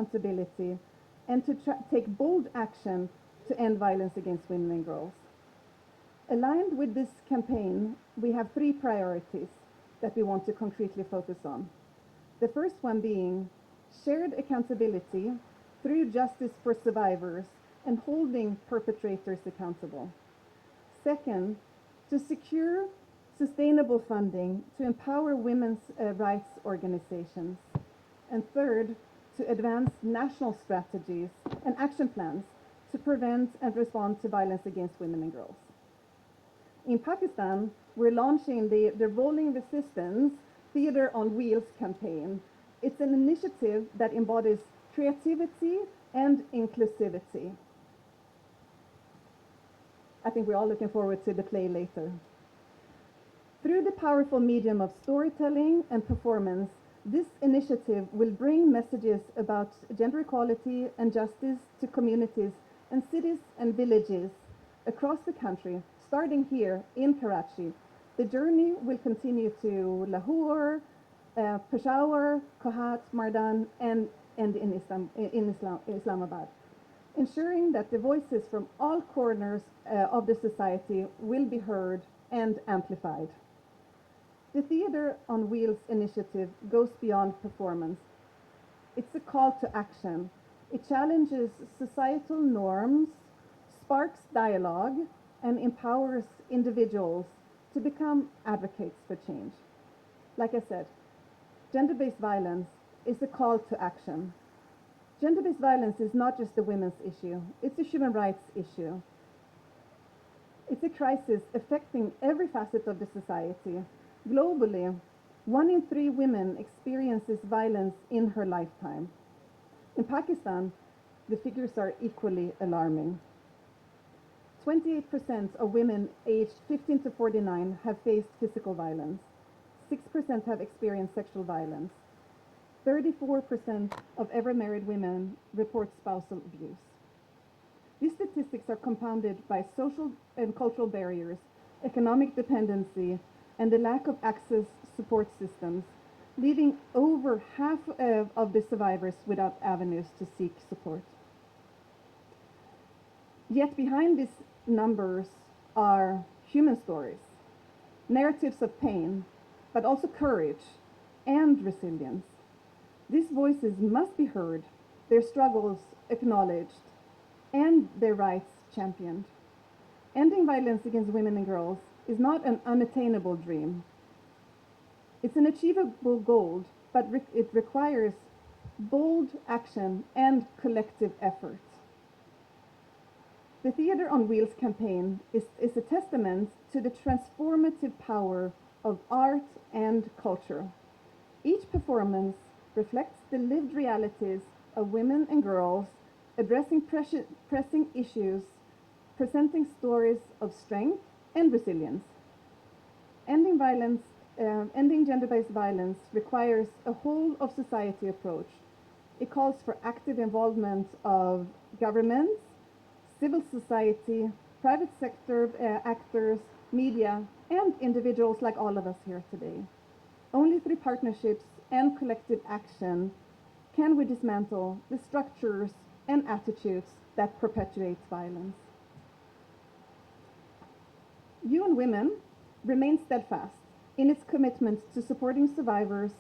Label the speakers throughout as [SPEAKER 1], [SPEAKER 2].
[SPEAKER 1] accountability and to take bold action to end violence against women and girls. Aligned with this campaign, we have three priorities that we want to concretely focus on. The first one being shared accountability through justice for survivors and holding perpetrators accountable. Second, to secure sustainable funding to empower women's rights organizations. And third, to advance national strategies and action plans to prevent and respond to violence against women and girls. In Pakistan, we're launching the Rolling Resistance Theatre on Wheels campaign. It's an initiative that embodies creativity and inclusivity. I think we're all looking forward to the play later. Through the powerful medium of storytelling and performance, this initiative will bring messages about gender equality and justice to communities and cities and villages across the country, starting here in Karachi. The journey will continue to Lahore, Peshawar, Kohat, Mardan, and in Islamabad, ensuring that the voices from all corners of the society will be heard and amplified. The Theatre on Wheels initiative goes beyond performance. It's a call to action. It challenges societal norms, sparks dialogue, and empowers individuals to become advocates for change. Like I said, gender-based violence is a call to action. Gender-based violence is not just a women's issue, it's a human rights issue. It's a crisis affecting every facet of the society. Globally, 1 in 3 women experiences violence in her lifetime. In Pakistan, the figures are equally alarming. 28% of women aged 15 to 49 have faced physical violence. 6% have experienced sexual violence. 34% of ever married women report spousal abuse. These statistics are compounded by social and cultural barriers, economic dependency, and the lack of access support systems, leaving over half of the survivors without avenues to seek support. Yet behind these numbers are human stories, narratives of pain, but also courage and resilience. These voices must be heard, their struggles acknowledged, and their rights championed. Ending violence against women and girls is not an unattainable dream. It's an achievable goal, but it requires bold action and collective effort. The Theatre on Wheels campaign is a testament to the transformative power of art and culture. Each performance reflects the lived realities of women and girls, addressing pressing issues, presenting stories of strength and resilience. Ending gender-based violence requires a whole of society approach. It calls for active involvement of governments, civil society, private sector actors, media, and individuals like all of us here today. Only through partnerships and collective action can we dismantle the structures and attitudes that perpetuate violence. UN Women remains steadfast in its commitment to supporting survivors,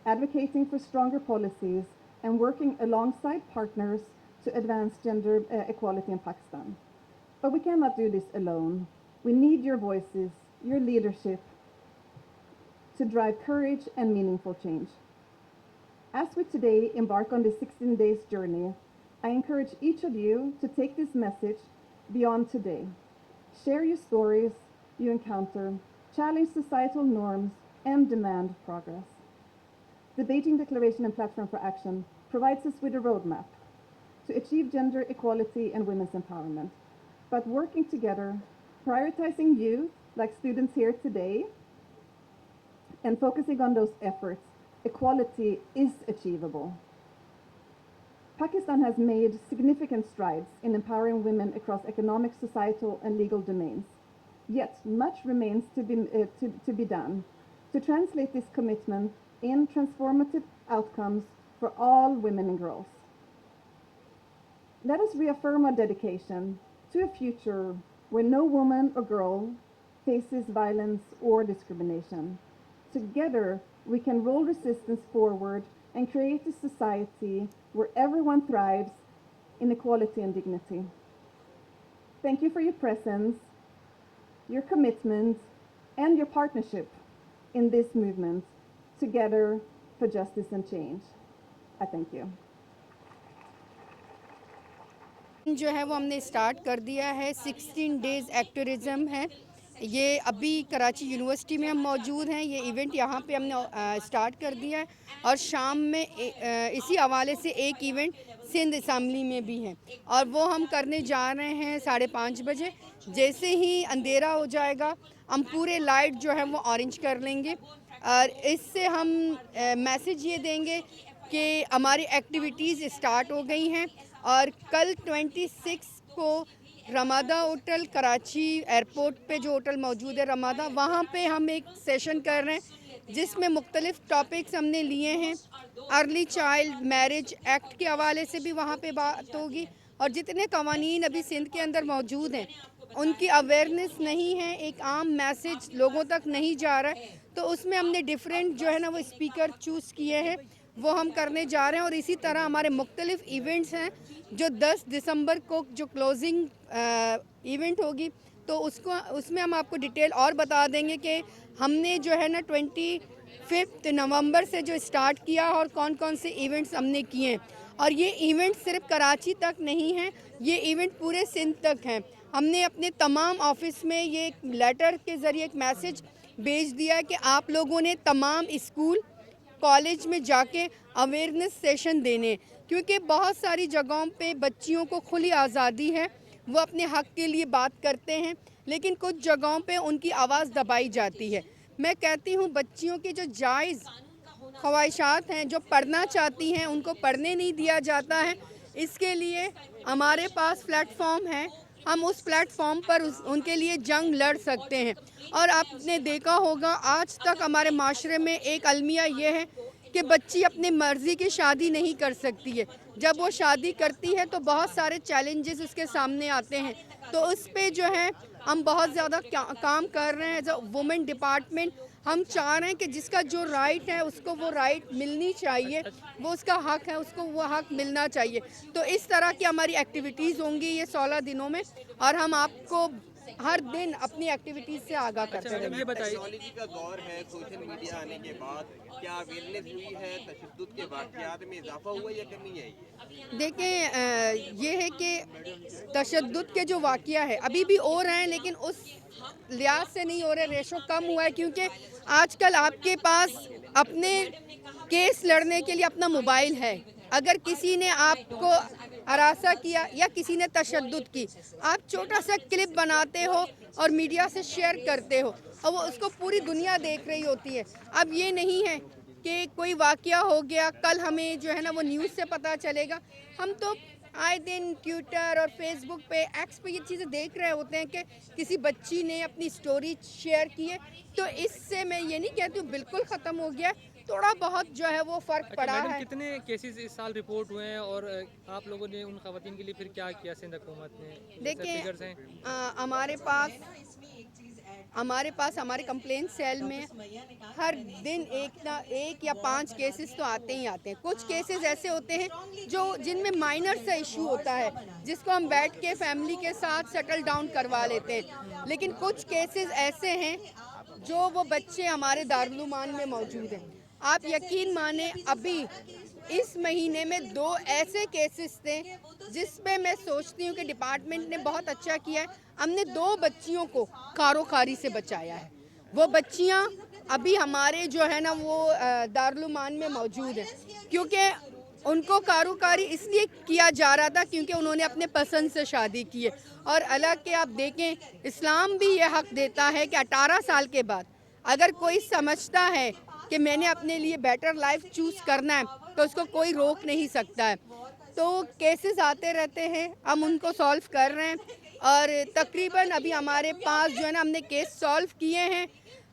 [SPEAKER 1] advocating for stronger policies, and working alongside partners to advance gender equality in Pakistan. But we cannot do this alone. We need your voices, your leadership, to drive courage and meaningful change. As we today embark on this 16 days journey, I encourage each of you to take this message beyond today. Share your stories you encounter, challenge societal norms, and demand progress. The Beijing Declaration and Platform for Action provides us with a roadmap to achieve gender equality and women's empowerment. But working together, prioritizing youth, like students here today, and focusing on those efforts, equality is achievable. Pakistan has made significant strides in empowering women across economic, societal, and legal domains. Yet much remains to be done to translate this commitment in transformative outcomes for all women and girls. Let us reaffirm our dedication to a future where no woman or girl faces violence or discrimination. Together, we can roll resistance forward and create a society where everyone thrives in equality and dignity. Thank you for your presence, your commitment, and your partnership in this movement, together for justice and change. I thank you.
[SPEAKER 2] जो है वो हमने start कर दिया है, 16 days activism है। ये अभी कराची यूनिवर्सिटी में हम मौजूद हैं, ये इवेंट यहाँ पे हमने स्टार्ट कर दिया है और शाम में इसी हवाले से एक इवेंट सिंध असम्बली में भी है और वो हम करने जा रहे हैं 5:30 बजे। जैसे ही अंधेरा हो जाएगा हम पूरे लाइट जो है वो ऑरेंज कर लेंगे और इससे हम मैसेज ये देंगे कि हमारी एक्टिविटीज़ स्टार्ट हो गई हैं और कल 26 को रमादा होटल कराची एयरपोर्ट पे जो होटल मौजूद है रमादा, वहाँ पे हम एक सेशन कर रहे हैं जिसमें मुख्तलिफ टॉपिक्स हमने लिए हैं। अर्ली चाइल्ड मैरिज एक्ट के हवाले से भी वहाँ पे बात होगी और जितने कवानीन अभी सिंध के अंदर मौजूद हैं उनकी अवेयरनेस नहीं है, एक आम मैसेज लोगों तक नहीं जा रहा है, तो उसमें हमने डिफरेंट जो है ना वो स्पीकर चूज़ किए हैं, वो हम करने जा रहे हैं। और इसी तरह हमारे मुख्तलिफ इवेंट्स हैं जो 10 दिसंबर को जो क्लोजिंग इवेंट होगी तो उसमें हम आपको डिटेल और बता देंगे कि हमने जो है ना 25 नवंबर से जो स्टार्ट किया और कौन कौन से इवेंट्स हमने किए हैं। और ये इवेंट सिर्फ कराची तक नहीं है, ये इवेंट पूरे सिंध तक हैं। हमने अपने तमाम ऑफिस में ये एक लेटर के ज़रिए एक मैसेज भेज दिया है कि आप लोगों ने तमाम स्कूल कॉलेज में जाके अवेयरनेस सेशन देने, क्योंकि बहुत सारी जगहों पे बच्चियों को खुली आज़ादी है, वो अपने हक़ के लिए बात करते हैं, लेकिन कुछ जगहों पे उनकी आवाज़ दबाई जाती है। मैं कहती हूँ बच्चियों की जो जायज़ ख्वाहिशात हैं, जो पढ़ना चाहती हैं, उनको पढ़ने नहीं दिया जाता है। इसके लिए हमारे पास प्लेटफॉर्म है, हम उस प्लेटफॉर्म पर उनके लिए जंग लड़ सकते हैं। और आपने देखा होगा आज तक हमारे माशरे में एक अलमिया ये है कि बच्ची अपनी मर्ज़ी की शादी नहीं कर सकती है। जब वो शादी करती है तो बहुत सारे चैलेंजेस उसके सामने आते हैं, तो उस पे जो है हम बहुत ज़्यादा काम कर रहे हैं एज अ वुमेन डिपार्टमेंट। हम चाह रहे हैं कि जिसका जो राइट है उसको वो राइट मिलनी चाहिए, वो उसका हक़ है, उसको वो हक़ मिलना चाहिए। तो इस तरह की हमारी एक्टिविटीज़ होंगी ये 16 दिनों में और हम आपको हर दिन अपनी एक्टिविटीज़ से आगाह करते रहेंगे।
[SPEAKER 3] ये बताइए, टेक्नोलॉजी का दौर है, सोशल मीडिया आने के बाद क्या अवेयरनेस हुई है, तशद्दुद के वाक़यात में इजाफा हुआ या कमी है?
[SPEAKER 2] देखें, ये है कि तशद्दुद के जो वाक़या है अभी भी हो रहे हैं, लेकिन उस लिहाज से नहीं हो रहे, रेशो कम हुआ है, क्योंकि आजकल आपके पास अपने केस लड़ने के लिए अपना मोबाइल है। अगर किसी ने आपको हरासा किया या किसी ने तशद्दुद की, आप छोटा सा क्लिप बनाते हो और मीडिया से शेयर करते हो और वो उसको पूरी दुनिया देख रही होती है। अब ये नहीं है कि कोई वाक़या हो गया कल हमें जो है ना वो न्यूज़ से पता चलेगा। हम तो आए दिन ट्विटर और फेसबुक पे, एक्स पे ये चीज़ें देख रहे होते हैं कि किसी बच्ची ने अपनी स्टोरी शेयर की है, तो इससे मैं ये नहीं कहती हूँ बिल्कुल ख़त्म हो गया, थोड़ा बहुत जो है वो फ़र्क पड़ा है।
[SPEAKER 3] कितने केसेस इस साल रिपोर्ट हुए हैं और आप लोगों ने उन खवातीन के लिए फिर क्या किया सिंध हुकूमत ने?
[SPEAKER 2] देखिए, हमारे पास हमारे कंप्लेंट सेल में हर दिन एक या 5 केसेस तो आते ही आते हैं। कुछ केसेस ऐसे होते हैं जो जिनमें माइनर सा इशू होता है, जिसको हम बैठ के फैमिली के साथ सेटल डाउन करवा लेते हैं, लेकिन कुछ केसेस ऐसे हैं जो वो बच्चे हमारे दारुल-उलूम में मौजूद हैं। आप यकीन माने अभी इस महीने में 2 ऐसे केसेस थे जिस पे मैं सोचती हूँ कि डिपार्टमेंट ने बहुत अच्छा किया है। हमने 2 बच्चियों को कारोखारी से बचाया है। वो बच्चियाँ अभी हमारे जो है ना वो दारुल-उलूम में मौजूद हैं, क्योंकि उनको कारोकारी इसलिए किया जा रहा था क्योंकि उन्होंने अपने पसंद से शादी की है। और हालांकि आप देखें, इस्लाम भी ये हक़ देता है कि 18 साल के बाद अगर कोई समझता है कि मैंने अपने लिए बेटर लाइफ चूज़ करना है तो उसको कोई रोक नहीं सकता है। तो केसेस आते रहते हैं, हम उनको सॉल्व कर रहे हैं और तकरीबन अभी हमारे पास जो है ना हमने केस सॉल्व किए हैं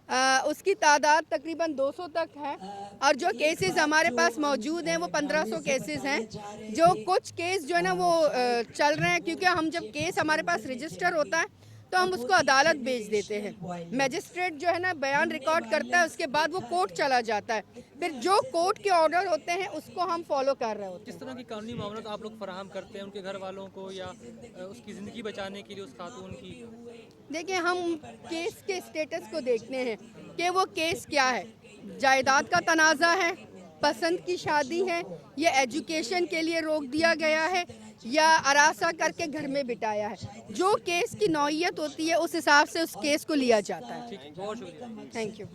[SPEAKER 2] اس کی تعداد تقریباً 200 تک ہے اور جو کیسز ہمارے پاس موجود ہیں وہ 1500 کیسز ہیں. جو کچھ کیس جو ہے نا وہ چل رہے ہیں کیونکہ ہم جب کیس ہمارے پاس رجسٹر ہوتا ہے تو ہم اس کو عدالت بھیج دیتے ہیں. میجسٹریٹ جو ہے نا بیان ریکارڈ کرتا ہے, اس کے بعد وہ کورٹ چلا جاتا ہے. پھر جو کورٹ کے آرڈر ہوتے ہیں اس کو ہم فالو کر رہے ہوتے ہیں.
[SPEAKER 4] کس طرح کی قانونی معاملات آپ لوگ فراہم کرتے ہیں ان کے گھر والوں کو یا اس کی زندگی بچانے کے لیے اس خاتون کی؟
[SPEAKER 2] دیکھیں ہم کیس کے اسٹیٹس کو دیکھتے ہیں کہ وہ کیس کیا ہے. جائیداد کا تنازع ہے, پسند کی شادی ہے, یا ایجوکیشن کے لیے روک دیا گیا ہے, یا ہراساں کر کے گھر میں بٹایا ہے. جو کیس کی نوعیت ہوتی ہے اس حساب سے اس کیس کو لیا جاتا ہے.
[SPEAKER 4] بہت شکریہ.
[SPEAKER 2] Thank you.